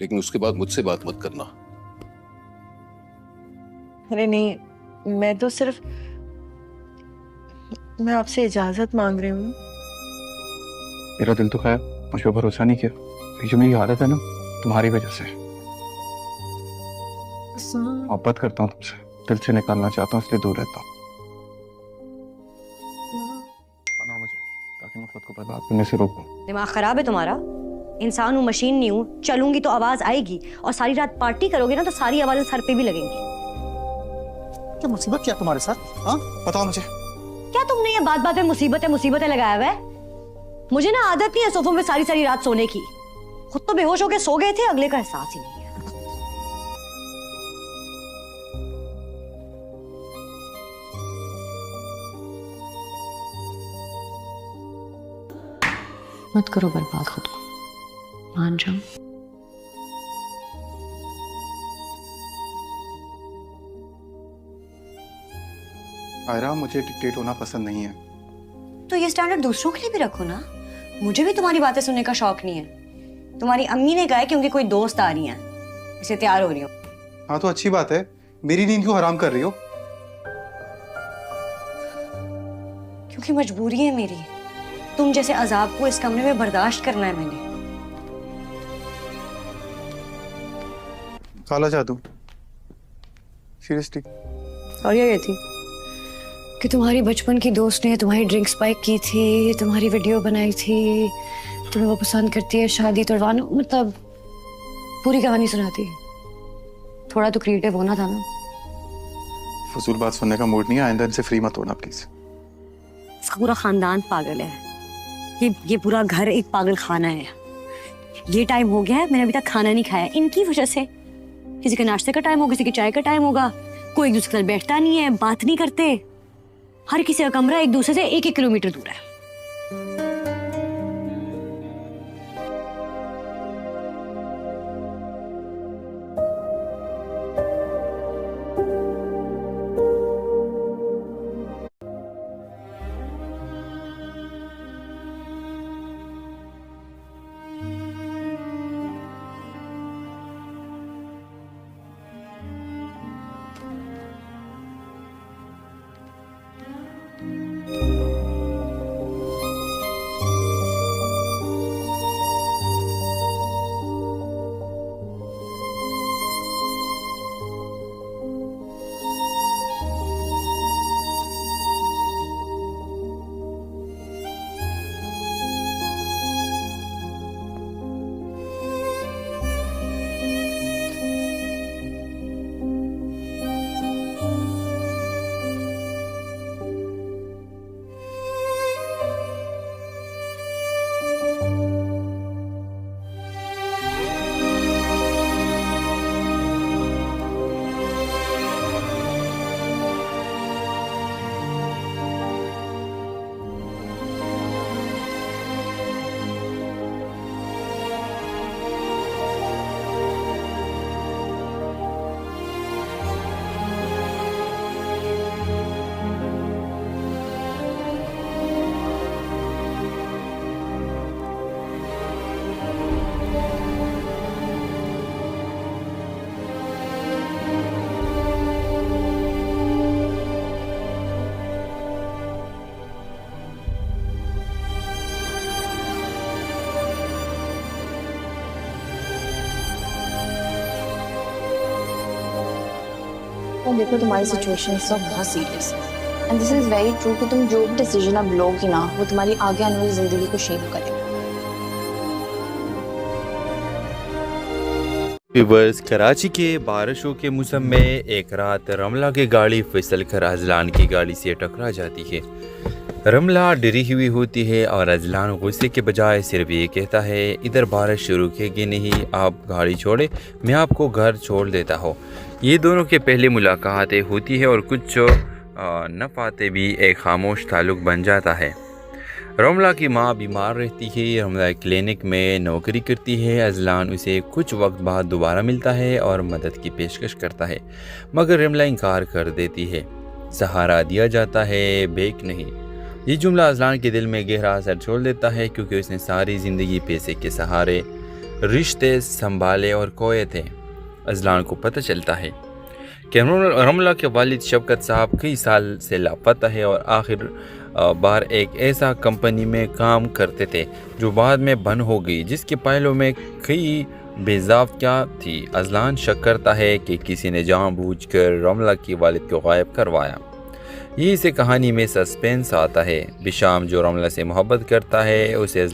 लेकिन उसके बाद मुझसे बात मत करना। अरे नहीं, मैं आपसे इजाजत मांग रही हूँ। मेरा दिल तो खैर मुझ पर भरोसा नहीं किया। ये जो मेरी आदत है ना, तुम्हारी वजह से। मोहब्बत करता हूँ तुमसे, दिल से निकालना चाहता हूँ, इसलिए दूर रहता हूँ। बनाओ मुझे, ताकि मैं खुद को बर्बाद करने से रोकूं। दिमाग खराब है तुम्हारा? इंसान हूँ, मशीन नहीं हूँ। चलूंगी तो आवाज आएगी, और सारी रात पार्टी करोगे ना तो सारी आवाजें सर पे भी लगेंगी। क्या मुसीबत क्या तुम्हारे साथ? हाँ, बताओ मुझे। क्या तुमने ये बात बात में मुसीबतें लगाया हुआ है? मुझे ना आदत नहीं है सोफों में सारी सारी रात सोने की। खुद तो बेहोश होके सो गए थे, अगले का एहसास ही नहीं है। मत करो बर्बाद खुद को, मान जाओ। आयरा, मुझे डिक्टेट होना पसंद नहीं है। तो ये स्टैंडर्ड दूसरों के लिए भी रखो ना। मुझे भी तुम्हारी बातें सुनने का शौक नहीं है। तुम्हारी अम्मी ने कहा है कि उनकी कोई दोस्त आ रही है, इसलिए तैयार हो रही हूँ। हाँ तो अच्छी बात है, मेरी नींद क्यों हराम कर रही हो? क्योंकि मजबूरी है मेरी। तुम जैसे अजाब को इस कमरे में बर्दाश्त करना है मैंने। काला जादू, सीरियसली? और ये थी कि तुम्हारी बचपन की दोस्त ने तुम्हारी ड्रिंक स्पाइक की थी, तुम्हारी वीडियो बनाई थी, तुम्हें वो पसंद करती है, शादी तुड़वाना, मतलब पूरी कहानी सुनाती। थोड़ा तो क्रिएटिव होना था ना। फजूल बात सुनने का मूड नहीं है, आइंदा इनसे फ्री मत होना प्लीज। इसका पूरा खानदान पागल है। ये पूरा घर एक पागल खाना है। ये टाइम हो गया है, मैंने अभी तक खाना नहीं खाया इनकी वजह से। किसी के नाश्ते का टाइम होगा, किसी के चाय का टाइम होगा, कोई एक दूसरे के साथ बैठता नहीं है, बात नहीं करते। हर किसी का कमरा एक दूसरे से 1-1 किलोमीटर दूर है। देखो तुम्हारी सिचुएशन इस वक्त बहुत सीरियस है, and this is very true कि तुम जो भी डिसीजन अब लोगी ना, वो तुम्हारी आगे आने वाली जिंदगी को शेप करेगा। व्यूअर्स, कराची के बारिशों के मौसम में एक रात रमला की गाड़ी फिसल कर अजलान की गाड़ी से टकरा जाती है। रमला डरी हुई होती है और अजलान गुस्से के बजाय सिर्फ ये कहता है, इधर बारिश शुरू की नहीं, आप गाड़ी छोड़े, मैं आपको घर छोड़ देता हूँ। ये दोनों के पहले मुलाकातें होती है और कुछ न पाते भी एक खामोश ताल्लुक़ बन जाता है। रमला की माँ बीमार रहती है, रमला क्लिनिक में नौकरी करती है। अजलान उसे कुछ वक्त बाद दोबारा मिलता है और मदद की पेशकश करता है, मगर रमला इनकार कर देती है। सहारा दिया जाता है, बेक नहीं। ये जुमला अजलान के दिल में गहरा असर छोड़ देता है, क्योंकि उसने सारी ज़िंदगी पैसे के सहारे रिश्ते संभाले और कोए थे। अजलान को पता चलता है कि रमला के वालिद शफकत साहब कई साल से लापता है और आखिर बार एक ऐसा कंपनी में काम करते थे जो बाद में बंद हो गई, जिसके पहलों में कई बेज़ाब्तियाँ थी। अजलान शक करता है कि किसी ने जानबूझकर रमला की वालिद को गायब करवाया। यही से कहानी में सस्पेंस आता है। बिशाम जो रमला से मोहब्बत करता है उसे